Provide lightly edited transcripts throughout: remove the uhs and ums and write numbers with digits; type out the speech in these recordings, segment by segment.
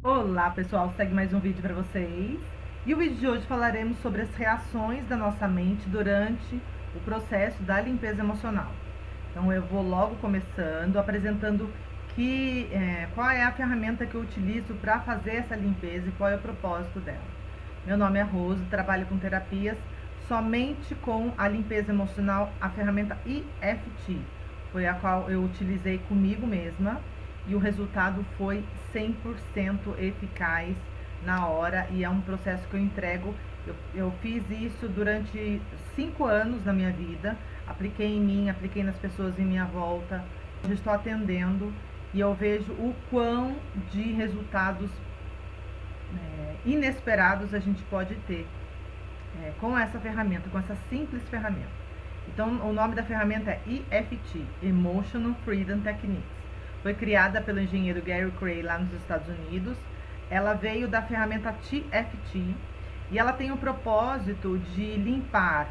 Olá pessoal, segue mais um vídeo para vocês. E o vídeo de hoje falaremos sobre as reações da nossa mente durante o processo da limpeza emocional. Então eu vou logo começando, apresentando qual é a ferramenta que eu utilizo para fazer essa limpeza e qual é o propósito dela. Meu nome é Rose, trabalho com terapias somente com a limpeza emocional, a ferramenta EFT, foi a qual eu utilizei comigo mesma e o resultado foi 100% eficaz na hora e é um processo que eu entrego. Eu fiz isso durante 5 anos da minha vida, apliquei em mim, apliquei nas pessoas em minha volta, hoje estou atendendo e eu vejo o quão de resultados inesperados a gente pode ter com essa ferramenta, com essa simples ferramenta. Então, o nome da ferramenta é EFT, Emotional Freedom Techniques. Foi criada pelo engenheiro Gary Cray lá nos Estados Unidos. Ela veio da ferramenta TFT e ela tem o propósito de limpar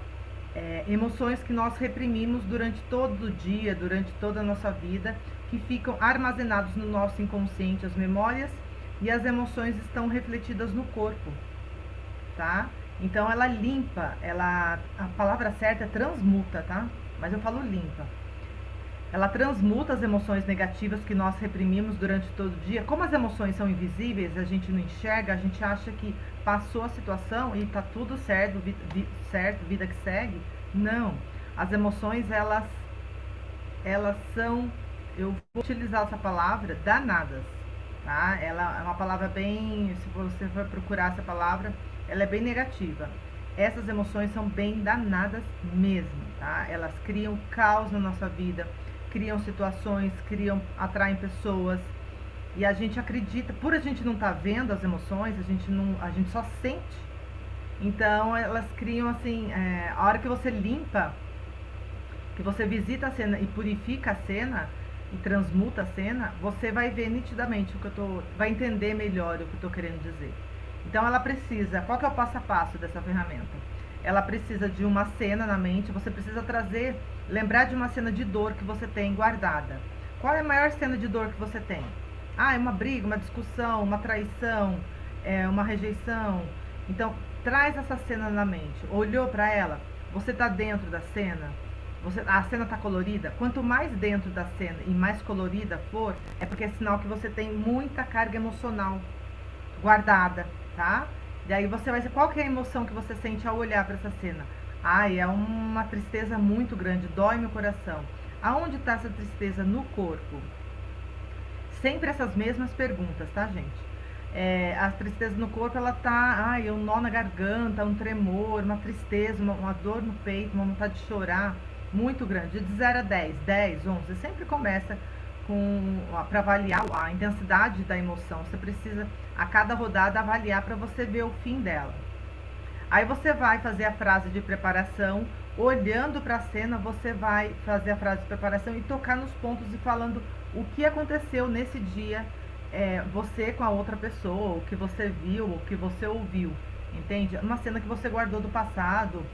emoções que nós reprimimos durante todo o dia, durante toda a nossa vida, que ficam armazenados no nosso inconsciente, as memórias e as emoções estão refletidas no corpo, tá? Então ela limpa, a palavra certa é transmuta, tá? Mas eu falo limpa. Ela transmuta as emoções negativas que nós reprimimos durante todo o dia. Como as emoções são invisíveis, a gente não enxerga, a gente acha que passou a situação e tá tudo certo, vida que segue. Não. As emoções, elas são, eu vou utilizar essa palavra, danadas, tá? Ela é uma palavra bem, se você for procurar essa palavra, ela é bem negativa. Essas emoções são bem danadas mesmo, tá? Elas criam caos na nossa vida, criam situações, atraem pessoas. E a gente acredita, por a gente não estar vendo as emoções, a gente só sente. Então elas criam assim, a hora que você limpa, que você visita a cena e purifica a cena e transmuta a cena, você vai ver nitidamente vai entender melhor o que eu estou querendo dizer. Então ela precisa, qual que é o passo a passo dessa ferramenta? Ela precisa de uma cena na mente, você precisa lembrar de uma cena de dor que você tem guardada. Qual é a maior cena de dor que você tem? Ah, é uma briga, uma discussão, uma traição, uma rejeição. Então, traz essa cena na mente. Olhou para ela? Você está dentro da cena? A cena está colorida? Quanto mais dentro da cena e mais colorida for, é porque é sinal que você tem muita carga emocional guardada, tá? E aí você vai ver qual que é a emoção que você sente ao olhar para essa cena. Ai, é uma tristeza muito grande, dói meu coração. Aonde está essa tristeza no corpo? Sempre essas mesmas perguntas, tá, gente? A tristeza no corpo, ela tá, um nó na garganta, um tremor, uma tristeza, uma dor no peito, uma vontade de chorar muito grande. De 0 a 10, 10, 11, você sempre começa para avaliar a intensidade da emoção. Você precisa, a cada rodada, avaliar para você ver o fim dela. Aí você vai fazer a frase de preparação, olhando para a cena, você vai fazer a frase de preparação e tocar nos pontos e falando o que aconteceu nesse dia, você com a outra pessoa, o que você viu, o que você ouviu, entende? Uma cena que você guardou do passado,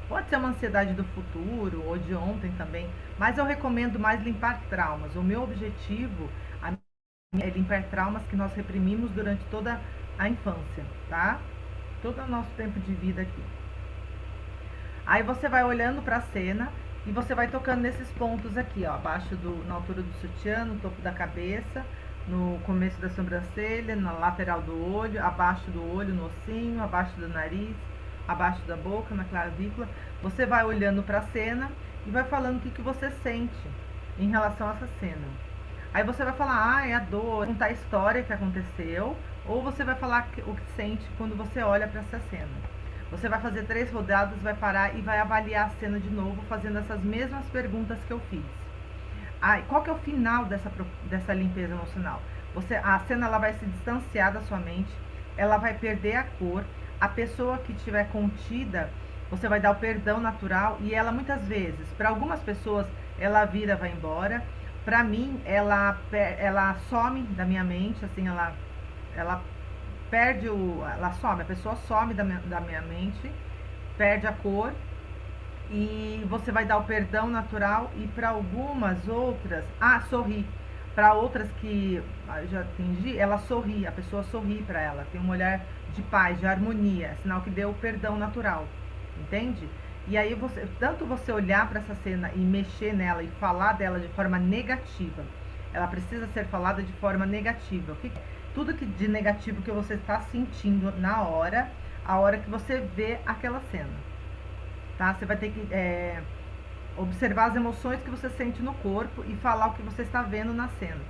pode ser uma ansiedade do futuro ou de ontem também, mas eu recomendo mais limpar traumas. O meu objetivo é limpar traumas que nós reprimimos durante toda a infância, tá? Todo o nosso tempo de vida aqui. Aí você vai olhando para a cena e você vai tocando nesses pontos aqui, ó, na altura do sutiã, no topo da cabeça, no começo da sobrancelha, na lateral do olho, abaixo do olho, no ossinho, abaixo do nariz, abaixo da boca, na clavícula. Você vai olhando para a cena e vai falando o que você sente em relação a essa cena. Aí você vai falar, é a dor, contar a história que aconteceu, ou você vai falar o que sente quando você olha para essa cena. Você vai fazer 3 rodadas, vai parar e vai avaliar a cena de novo, fazendo essas mesmas perguntas que eu fiz. Qual que é o final dessa limpeza emocional? A cena ela vai se distanciar da sua mente, ela vai perder a cor, a pessoa que estiver contida, você vai dar o perdão natural e ela muitas vezes, para algumas pessoas, ela vira, vai embora. Para mim, ela some da minha mente, assim, ela perde ela some, a pessoa some da minha mente, perde a cor e você vai dar o perdão natural e para algumas outras, sorri. Para outras que eu já atendi, ela sorri, a pessoa sorri para ela, tem um olhar de paz, de harmonia, é sinal que deu perdão natural, entende? E aí tanto você olhar para essa cena e mexer nela e falar dela de forma negativa, ela precisa ser falada de forma negativa. Tudo que de negativo que você está sentindo na hora, a hora que você vê aquela cena, tá? Você vai ter que observar as emoções que você sente no corpo e falar o que você está vendo na cena.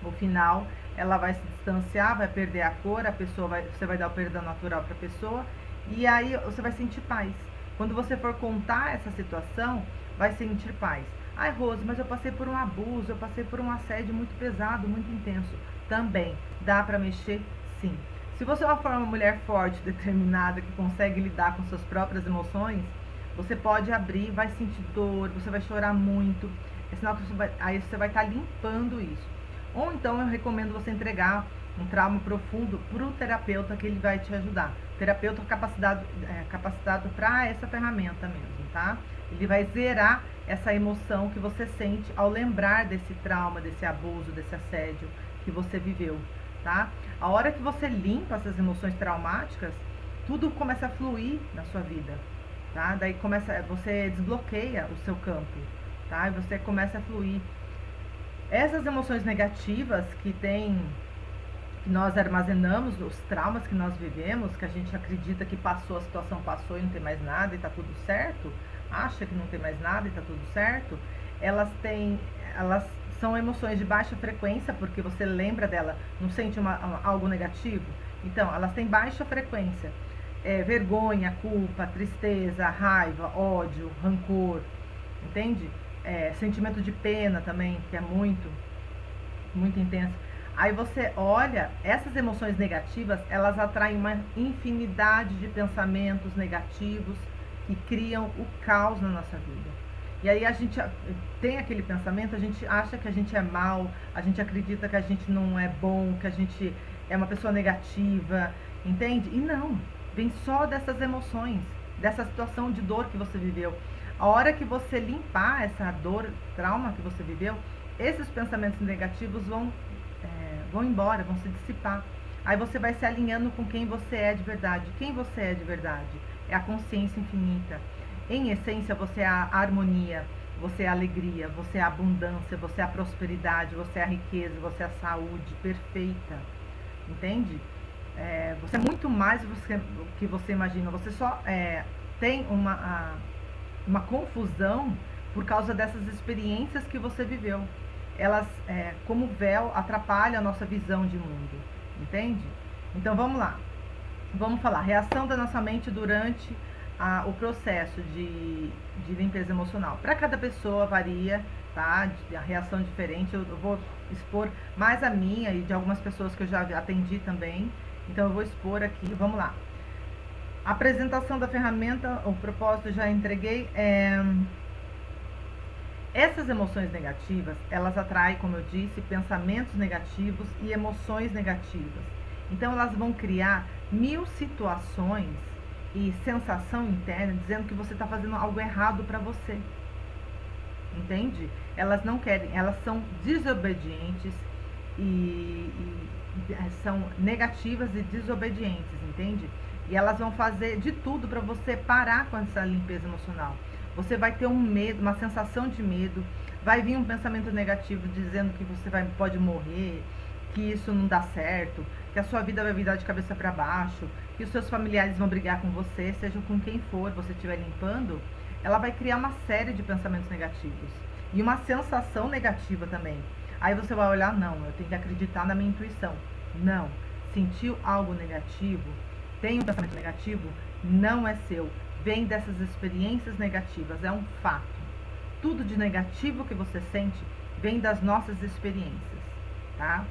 No final, ela vai se distanciar, vai perder a cor, você vai dar o perdão natural para a pessoa e aí você vai sentir paz. Quando você for contar essa situação, vai sentir paz. Ai, Rose, mas eu passei por um abuso, eu passei por um assédio muito pesado, muito intenso. Também dá para mexer, sim. Se você for uma mulher forte, determinada, que consegue lidar com suas próprias emoções, você pode abrir, vai sentir dor, você vai chorar muito. É sinal que aí você vai estar limpando isso. Ou então eu recomendo você entregar um trauma profundo para o terapeuta, que ele vai te ajudar. O terapeuta capacitado para essa ferramenta mesmo, tá? Ele vai zerar essa emoção que você sente ao lembrar desse trauma, desse abuso, desse assédio que você viveu, tá? A hora que você limpa essas emoções traumáticas, tudo começa a fluir na sua vida, tá? Daí você desbloqueia o seu campo, tá? E você começa a fluir. Essas emoções negativas que nós armazenamos, os traumas que nós vivemos, que a gente acredita que passou, a situação passou e não tem mais nada e tá tudo certo, acha que não tem mais nada e tá tudo certo, elas são emoções de baixa frequência, porque você lembra dela, não sente algo negativo, então elas têm baixa frequência, vergonha, culpa, tristeza, raiva, ódio, rancor, entende? Sentimento de pena também, que é muito intenso. Aí você olha, essas emoções negativas, elas atraem uma infinidade de pensamentos negativos que criam o caos na nossa vida. E aí a gente tem aquele pensamento, a gente acha que a gente é mal, a gente acredita que a gente não é bom, que a gente é uma pessoa negativa, entende? E não, vem só dessas emoções, dessa situação de dor que você viveu. A hora que você limpar essa dor, trauma que você viveu, esses pensamentos negativos vão embora, vão se dissipar. Aí você vai se alinhando com quem você é de verdade. Quem você é de verdade? É a consciência infinita. Em essência, você é a harmonia, você é a alegria, você é a abundância, você é a prosperidade, você é a riqueza, você é a saúde perfeita. Entende? Você é muito mais do que você imagina. Você só tem uma confusão por causa dessas experiências que você viveu. Elas, como véu, atrapalham a nossa visão de mundo, entende? Então vamos lá, vamos falar, reação da nossa mente durante o processo de limpeza emocional. Para cada pessoa varia, tá? A reação diferente, eu vou expor mais a minha e de algumas pessoas que eu já atendi também, então eu vou expor aqui, vamos lá. A apresentação da ferramenta, o propósito eu já entreguei. Essas emoções negativas, elas atraem, como eu disse, pensamentos negativos e emoções negativas. Então elas vão criar 1000 situações e sensação interna dizendo que você está fazendo algo errado para você. Entende? Elas não querem, elas são desobedientes e são negativas e desobedientes, entende? E elas vão fazer de tudo para você parar com essa limpeza emocional. Você vai ter um medo, uma sensação de medo, vai vir um pensamento negativo dizendo que você pode morrer, que isso não dá certo, que a sua vida vai virar de cabeça para baixo, que os seus familiares vão brigar com você, seja com quem for, você estiver limpando, ela vai criar uma série de pensamentos negativos e uma sensação negativa também. Aí você vai olhar, não, eu tenho que acreditar na minha intuição. Não, sentiu algo negativo, tem um pensamento negativo, não é seu. Vem dessas experiências negativas, é um fato. Tudo de negativo que você sente vem das nossas experiências, tá?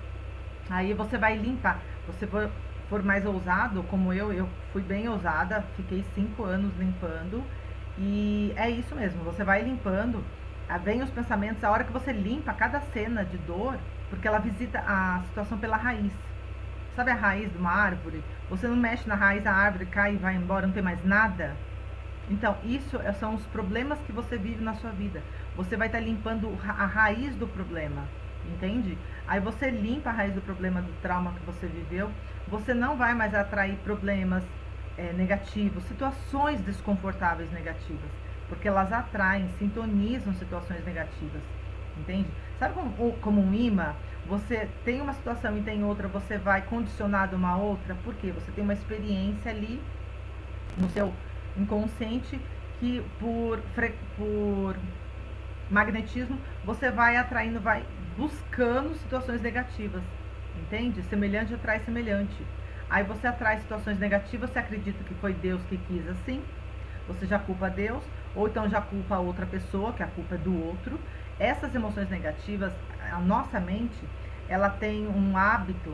Aí você vai limpar. Você for mais ousado, como eu fui bem ousada, fiquei 5 anos limpando. E é isso mesmo, você vai limpando, vem os pensamentos, a hora que você limpa cada cena de dor, porque ela visita a situação pela raiz. Sabe a raiz de uma árvore? Você não mexe na raiz, a árvore cai e vai embora, não tem mais nada? Então, isso são os problemas que você vive na sua vida. Você vai estar limpando a raiz do problema, entende? Aí você limpa a raiz do problema, do trauma que você viveu, você não vai mais atrair problemas negativos, situações desconfortáveis negativas, porque elas atraem, sintonizam situações negativas, entende? Sabe como um imã? Você tem uma situação e tem outra, você vai condicionado a uma outra, porque você tem uma experiência ali no seu inconsciente que por magnetismo você vai atraindo, vai buscando situações negativas, entende? Semelhante atrai semelhante. Aí você atrai situações negativas, você acredita que foi Deus que quis assim, você já culpa Deus, ou então já culpa a outra pessoa, que a culpa é do outro. Essas emoções negativas, a nossa mente, ela tem um hábito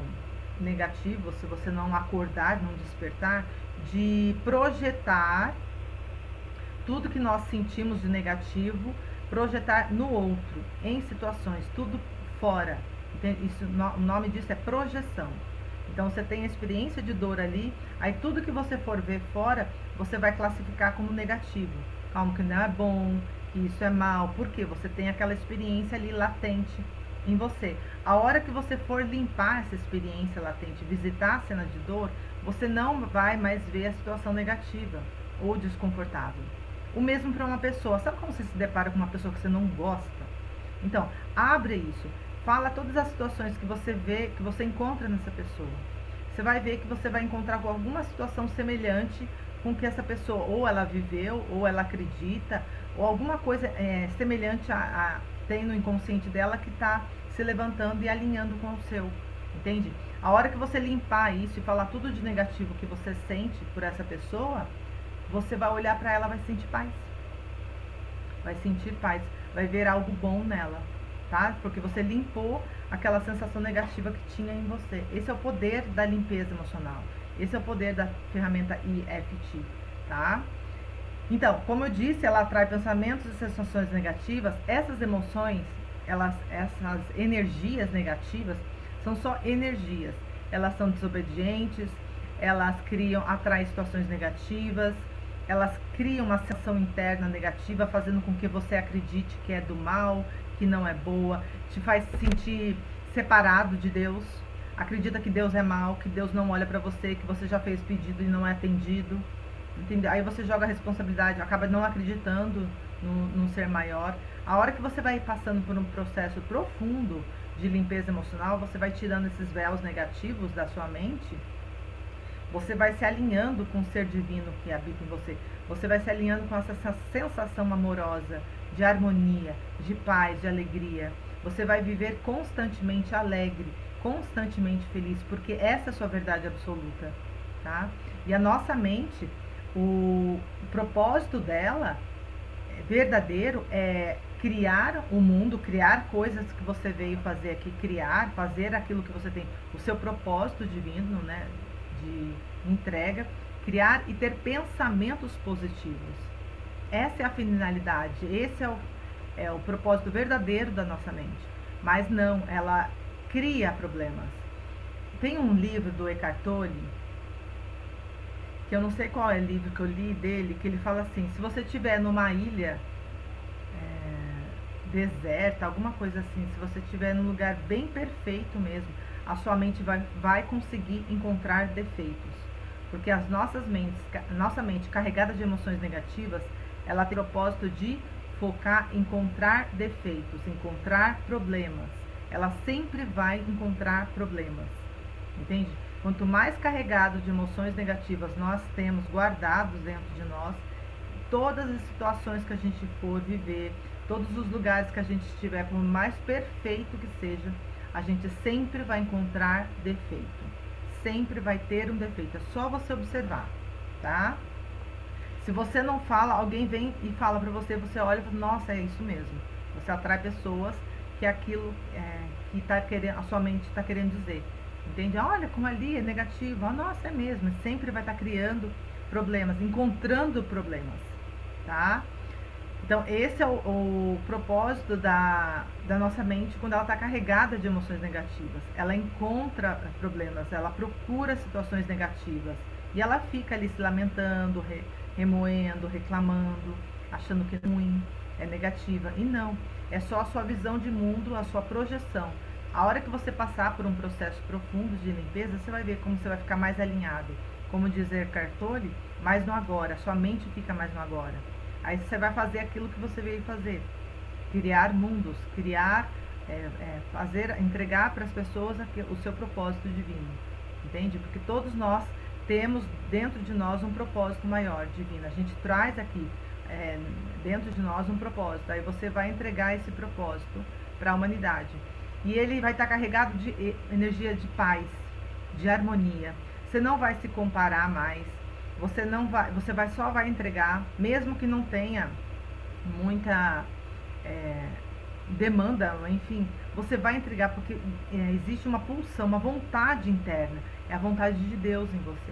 negativo, se você não acordar, não despertar, de projetar tudo que nós sentimos de negativo, projetar no outro, em situações, tudo fora. Isso, o nome disso é projeção. Então você tem a experiência de dor ali, aí tudo que você for ver fora, você vai classificar como negativo, como que não é bom, que isso é mal, porque você tem aquela experiência ali latente em você. A hora que você for limpar essa experiência latente, visitar a cena de dor, você não vai mais ver a situação negativa ou desconfortável. O mesmo para uma pessoa. Sabe como você se depara com uma pessoa que você não gosta? Então, abre isso. Fala todas as situações que você vê, que você encontra nessa pessoa. Você vai ver que você vai encontrar com alguma situação semelhante com que essa pessoa ou ela viveu, ou ela acredita, ou alguma coisa semelhante tem no inconsciente dela que está se levantando e alinhando com o seu. Entende? A hora que você limpar isso e falar tudo de negativo que você sente por essa pessoa, você vai olhar para ela, vai sentir paz. Vai sentir paz, vai ver algo bom nela, tá? Porque você limpou aquela sensação negativa que tinha em você. Esse é o poder da limpeza emocional. Esse é o poder da ferramenta EFT, tá? Então, como eu disse, ela atrai pensamentos e sensações negativas. Essas emoções, essas energias negativas, são só energias. Elas são desobedientes, elas atraem situações negativas, elas criam uma sensação interna negativa, fazendo com que você acredite que é do mal, que não é boa, te faz sentir separado de Deus, acredita que Deus é mal, que Deus não olha para você, que você já fez pedido e não é atendido, entendeu? Aí você joga a responsabilidade, acaba não acreditando no ser maior. A hora que você vai passando por um processo profundo de limpeza emocional, você vai tirando esses véus negativos da sua mente, você vai se alinhando com o ser divino que habita em você. Você vai se alinhando com essa sensação amorosa, de harmonia, de paz, de alegria. Você vai viver constantemente alegre, constantemente feliz, porque essa é a sua verdade absoluta, tá? E a nossa mente, o propósito dela verdadeiro é criar o mundo, criar coisas que você veio fazer aqui, fazer aquilo que você tem, o seu propósito divino, né? De entrega, criar e ter pensamentos positivos. Essa é a finalidade, esse é o propósito verdadeiro da nossa mente. Mas não, ela cria problemas. Tem um livro do Eckhart Tolle, que eu não sei qual é o livro que eu li dele, que ele fala assim, se você estiver numa ilha deserta, alguma coisa assim, se você estiver num lugar bem perfeito mesmo, a sua mente vai conseguir encontrar defeitos. Porque nossa mente carregada de emoções negativas, ela tem o propósito de focar em encontrar defeitos, encontrar problemas. Ela sempre vai encontrar problemas, entende? Quanto mais carregado de emoções negativas nós temos guardados dentro de nós, todas as situações que a gente for viver, todos os lugares que a gente estiver, por mais perfeito que seja, a gente sempre vai encontrar defeito. Sempre vai ter um defeito. É só você observar, tá? Se você não fala, alguém vem e fala pra você, você olha e fala, nossa, é isso mesmo. Você atrai pessoas que aquilo que tá querendo, a sua mente está querendo dizer. Entende? Olha como ali é negativo. Ah, nossa, é mesmo. Sempre vai estar criando problemas, encontrando problemas, tá? Então, esse é o propósito da nossa mente quando ela está carregada de emoções negativas. Ela encontra problemas, ela procura situações negativas. E ela fica ali se lamentando, remoendo, reclamando, achando que é ruim. é negativa. E não, é só a sua visão de mundo, a sua projeção. A hora que você passar por um processo profundo de limpeza, você vai ver como você vai ficar mais alinhado. Como dizer Eckhart Tolle, mais no agora, sua mente fica mais no agora. Aí você vai fazer aquilo que você veio fazer. Criar mundos, entregar para as pessoas o seu propósito divino. Entende? Porque todos nós temos dentro de nós um propósito maior, divino. A gente traz aqui dentro de nós um propósito. Aí você vai entregar esse propósito para a humanidade. E ele vai estar carregado de energia de paz, de harmonia. Você não vai se comparar mais. Você só vai entregar, mesmo que não tenha muita demanda, enfim, você vai entregar porque existe uma pulsão, uma vontade interna, é a vontade de Deus em você,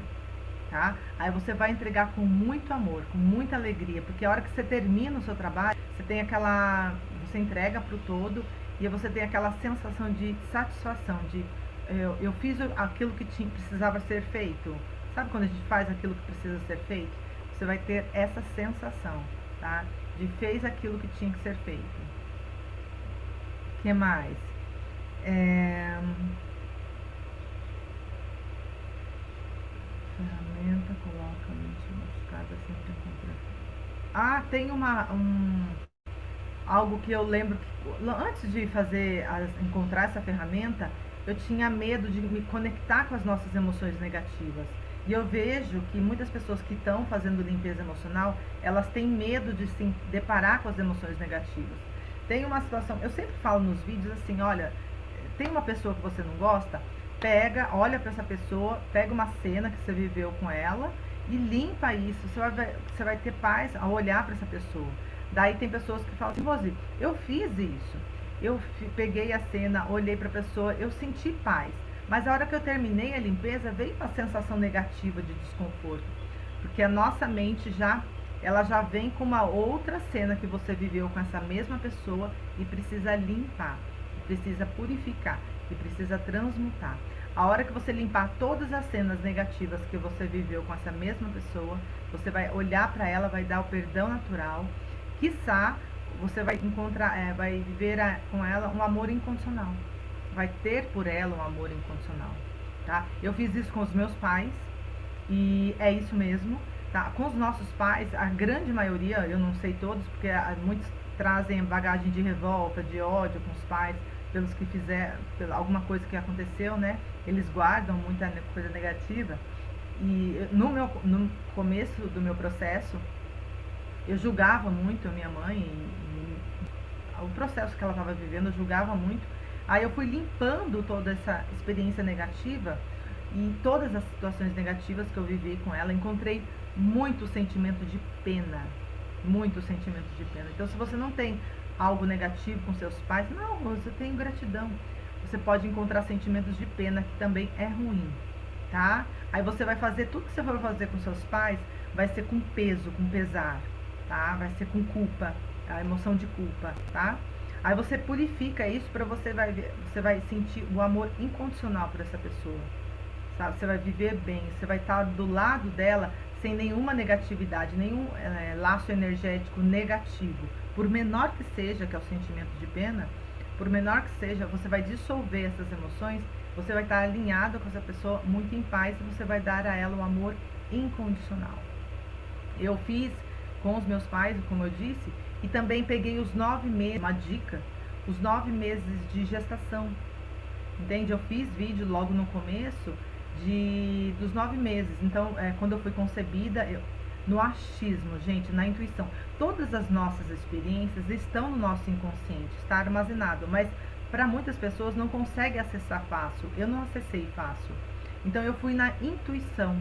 tá? Aí você vai entregar com muito amor, com muita alegria, porque a hora que você termina o seu trabalho, você entrega para o todo e você tem aquela sensação de satisfação, de eu fiz aquilo que precisava ser feito. Sabe quando a gente faz aquilo que precisa ser feito? Você vai ter essa sensação, tá? De fez aquilo que tinha que ser feito. O que mais? Ferramenta, coloca a mente machucada sempre encontrar. Tem algo que eu lembro que antes de encontrar essa ferramenta, eu tinha medo de me conectar com as nossas emoções negativas. E eu vejo que muitas pessoas que estão fazendo limpeza emocional, elas têm medo de se deparar com as emoções negativas. Tem uma situação, eu sempre falo nos vídeos assim, olha, tem uma pessoa que você não gosta, olha para essa pessoa, pega uma cena que você viveu com ela e limpa isso. Você vai ter paz ao olhar para essa pessoa. Daí tem pessoas que falam assim, Rose, eu fiz isso. Eu peguei a cena, olhei para a pessoa, eu senti paz. Mas a hora que eu terminei a limpeza, veio uma sensação negativa de desconforto. Porque a nossa mente ela já vem com uma outra cena que você viveu com essa mesma pessoa e precisa limpar, precisa purificar e precisa transmutar. A hora que você limpar todas as cenas negativas que você viveu com essa mesma pessoa, você vai olhar para ela, vai dar o perdão natural, quiçá você vai encontrar, vai viver com ela um amor incondicional, vai ter por ela um amor incondicional, tá? Eu fiz isso com os meus pais e é isso mesmo. Tá? Com os nossos pais, a grande maioria, eu não sei todos, porque muitos trazem bagagem de revolta, de ódio com os pais, pelos que fizeram, alguma coisa que aconteceu, né? Eles guardam muita coisa negativa. E no começo do meu processo, eu julgava muito a minha mãe, o processo que ela estava vivendo, eu julgava muito. Aí eu fui limpando toda essa experiência negativa e todas as situações negativas que eu vivi com ela, encontrei muito sentimento de pena, muito sentimento de pena. Então, se você não tem algo negativo com seus pais, não, você tem gratidão. Você pode encontrar sentimentos de pena, que também é ruim, tá? Aí você vai fazer tudo que você for fazer com seus pais, vai ser com peso, com pesar, tá? Vai ser com culpa, a emoção de culpa, tá? Aí você purifica isso para você vai sentir o amor incondicional por essa pessoa, sabe? Você vai viver bem, você vai estar do lado dela sem nenhuma negatividade, nenhum laço energético negativo, por menor que seja, que é o sentimento de pena, por menor que seja, você vai dissolver essas emoções, você vai estar alinhado com essa pessoa, muito em paz, e você vai dar a ela um amor incondicional. Eu fiz com os meus pais, como eu disse, e também peguei os 9 meses, uma dica, os 9 meses de gestação, entende? Eu fiz vídeo logo no começo dos 9 meses. Então, quando eu fui concebida, no achismo, gente, na intuição, todas as nossas experiências estão no nosso inconsciente, está armazenado, mas para muitas pessoas não consegue acessar fácil. Eu não acessei fácil. Então eu fui na intuição.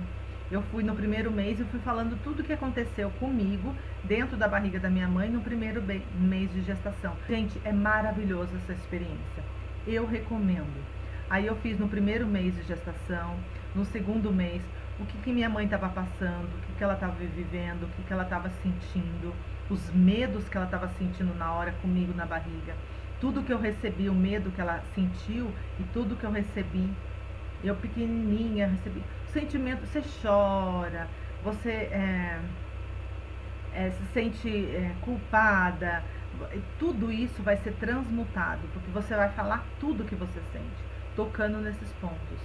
Eu fui no primeiro mês e fui falando tudo o que aconteceu comigo dentro da barriga da minha mãe no primeiro mês de gestação. Gente, é maravilhosa essa experiência. Eu recomendo. Aí eu fiz no primeiro mês de gestação, no segundo mês, o que minha mãe estava passando, o que ela estava vivendo, o que ela estava sentindo, os medos que ela estava sentindo na hora comigo na barriga. Tudo que eu recebi, o medo que ela sentiu e tudo que eu recebi. Eu pequenininha recebi. O sentimento, você chora, você se sente culpada, tudo isso vai ser transmutado, porque você vai falar tudo que você sente, tocando nesses pontos.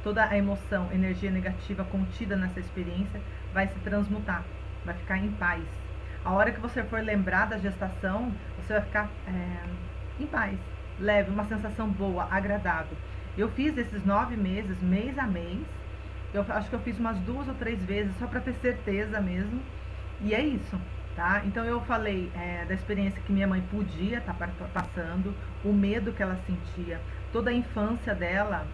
Toda a emoção, energia negativa contida nessa experiência vai se transmutar, vai ficar em paz. A hora que você for lembrar da gestação, você vai ficar em paz, leve, uma sensação boa, agradável. Eu fiz esses 9 meses, mês a mês. Eu acho que eu fiz umas 2 ou 3 vezes, só para ter certeza mesmo. E é isso, tá? Então eu falei da experiência que minha mãe podia estar passando, o medo que ela sentia, toda a infância dela,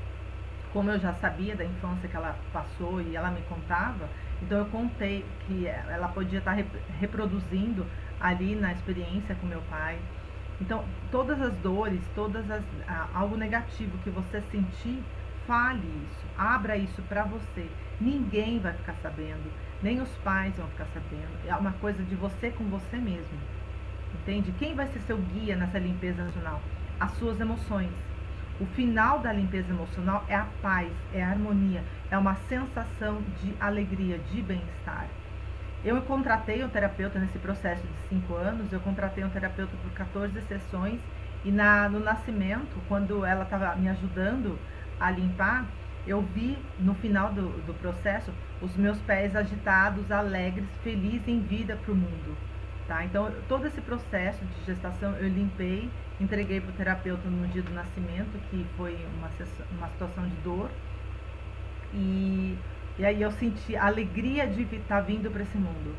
como eu já sabia da infância que ela passou e ela me contava, então eu contei que ela podia estar reproduzindo ali na experiência com meu pai. Então, todas as dores, algo negativo que você sentir, fale isso, abra isso para você. Ninguém vai ficar sabendo, nem os pais vão ficar sabendo. É uma coisa de você com você mesmo. Entende? Quem vai ser seu guia nessa limpeza emocional? As suas emoções. O final da limpeza emocional é a paz, é a harmonia, é uma sensação de alegria, de bem-estar. Eu contratei um terapeuta nesse processo de 5 anos, eu contratei um terapeuta por 14 sessões e no nascimento, quando ela estava me ajudando a limpar, eu vi no final do processo os meus pés agitados, alegres, felizes em vida para o mundo. Tá? Então, todo esse processo de gestação eu limpei, entreguei para o terapeuta no dia do nascimento, que foi uma situação de dor. E aí eu senti a alegria de estar vindo para esse mundo.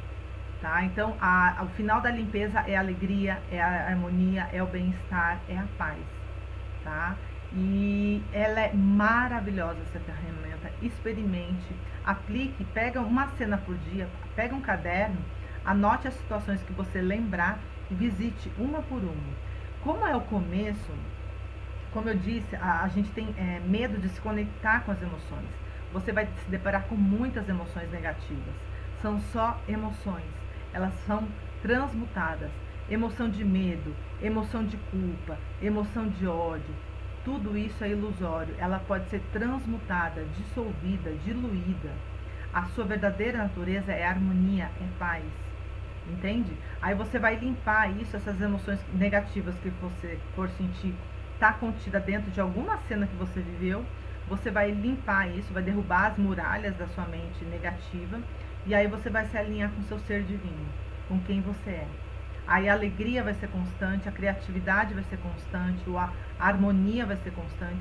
Tá? Então, o final da limpeza é a alegria, é a harmonia, é o bem-estar, é a paz. Tá? E ela é maravilhosa, essa ferramenta. Experimente, aplique, pega uma cena por dia, pega um caderno, anote as situações que você lembrar e visite uma por uma. Como é o começo, como eu disse, a gente tem medo de se conectar com as emoções. Você vai se deparar com muitas emoções negativas. São só emoções. Elas são transmutadas. Emoção de medo, emoção de culpa, emoção de ódio. Tudo isso é ilusório. Ela pode ser transmutada, dissolvida, diluída. A sua verdadeira natureza é harmonia, é paz. Entende? Aí você vai limpar isso, essas emoções negativas que você for sentir, está contida dentro de alguma cena que você viveu. Você vai limpar isso, vai derrubar as muralhas da sua mente negativa. E aí você vai se alinhar com o seu ser divino, com quem você é. Aí a alegria vai ser constante, a criatividade vai ser constante, a harmonia vai ser constante.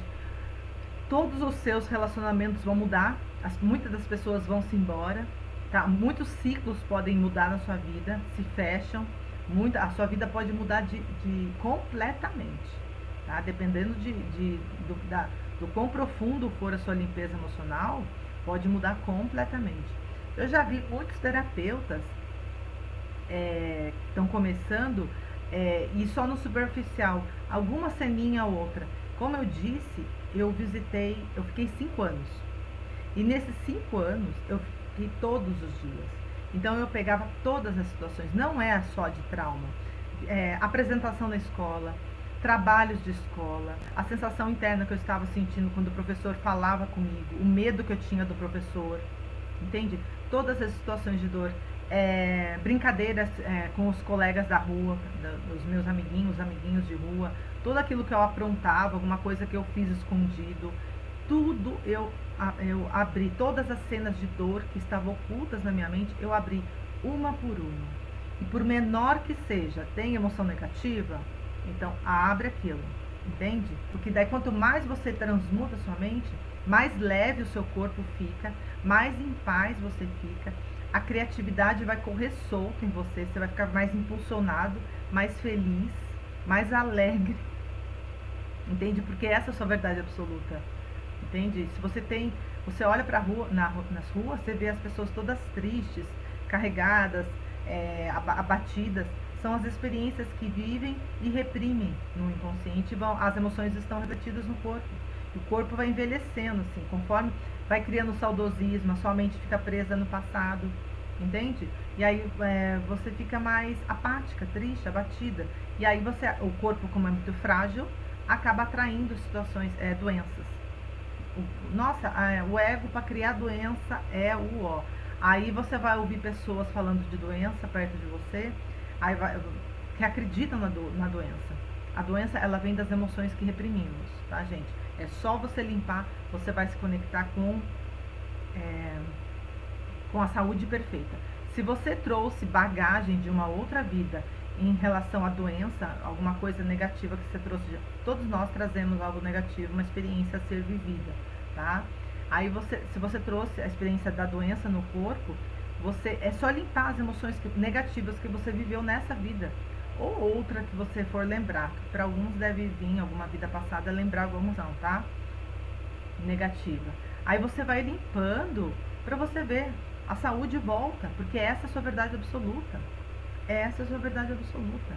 Todos os seus relacionamentos vão mudar, muitas das pessoas vão se embora, tá? Muitos ciclos podem mudar na sua vida, se fecham, a sua vida pode mudar completamente, tá? Dependendo do quão profundo for a sua limpeza emocional, pode mudar completamente. Eu já vi muitos terapeutas estão começando e só no superficial, alguma ceninha ou outra. Como eu disse, eu fiquei 5 anos. E nesses 5 anos, eu fiquei todos os dias. Então eu pegava todas as situações, não é só de trauma. Apresentação na escola, trabalhos de escola, a sensação interna que eu estava sentindo quando o professor falava comigo, o medo que eu tinha do professor, entende? Todas as situações de dor, brincadeiras com os colegas da rua, dos meus amiguinhos de rua, tudo aquilo que eu aprontava, alguma coisa que eu fiz escondido, tudo eu abri, todas as cenas de dor que estavam ocultas na minha mente, eu abri uma por uma. E por menor que seja, tem emoção negativa, então abre aquilo, entende? Porque daí quanto mais você transmuta a sua mente, mais leve o seu corpo fica, mais em paz você fica, a criatividade vai correr solta em você, você vai ficar mais impulsionado, mais feliz, mais alegre, entende? Porque essa é a sua verdade absoluta, entende? Se você olha para a rua, nas ruas, você vê as pessoas todas tristes, carregadas, abatidas, são as experiências que vivem e reprimem no inconsciente, as emoções estão refletidas no corpo. O corpo vai envelhecendo, assim, conforme vai criando saudosismo, a sua mente fica presa no passado, entende? E aí você fica mais apática, triste, abatida. E aí o corpo, como é muito frágil, acaba atraindo situações, doenças. O ego para criar doença é o ó. Aí você vai ouvir pessoas falando de doença perto de você, aí que acreditam na doença. A doença, ela vem das emoções que reprimimos, tá, gente? É só você limpar, você vai se conectar com a saúde perfeita. Se você trouxe bagagem de uma outra vida em relação à doença, alguma coisa negativa que você trouxe, todos nós trazemos algo negativo, uma experiência a ser vivida, tá? Aí se você trouxe a experiência da doença no corpo, é só limpar as emoções negativas que você viveu nessa vida, ou outra que você for lembrar. Para alguns deve vir alguma vida passada lembrar alguma emoção, tá? Negativa. Aí você vai limpando para você ver, a saúde volta, porque essa é a sua verdade absoluta. Essa é a sua verdade absoluta.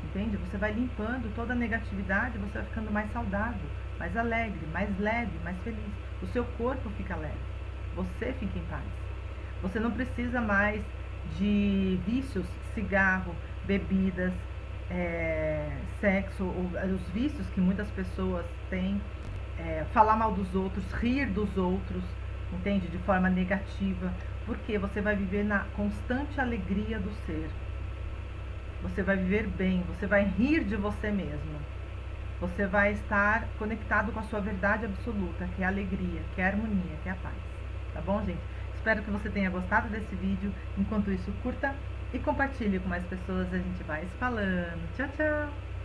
Entende? Você vai limpando toda a negatividade, você vai ficando mais saudável, mais alegre, mais leve, mais feliz. O seu corpo fica leve. Você fica em paz. Você não precisa mais de vícios, cigarro, bebidas, sexo, os vícios que muitas pessoas têm, falar mal dos outros, rir dos outros, entende? De forma negativa, porque você vai viver na constante alegria do ser. Você vai viver bem, você vai rir de você mesmo. Você vai estar conectado com a sua verdade absoluta, que é a alegria, que é a harmonia, que é a paz. Tá bom, gente? Espero que você tenha gostado desse vídeo. Enquanto isso, curta e compartilhe com mais pessoas. A gente vai se falando. Tchau, tchau!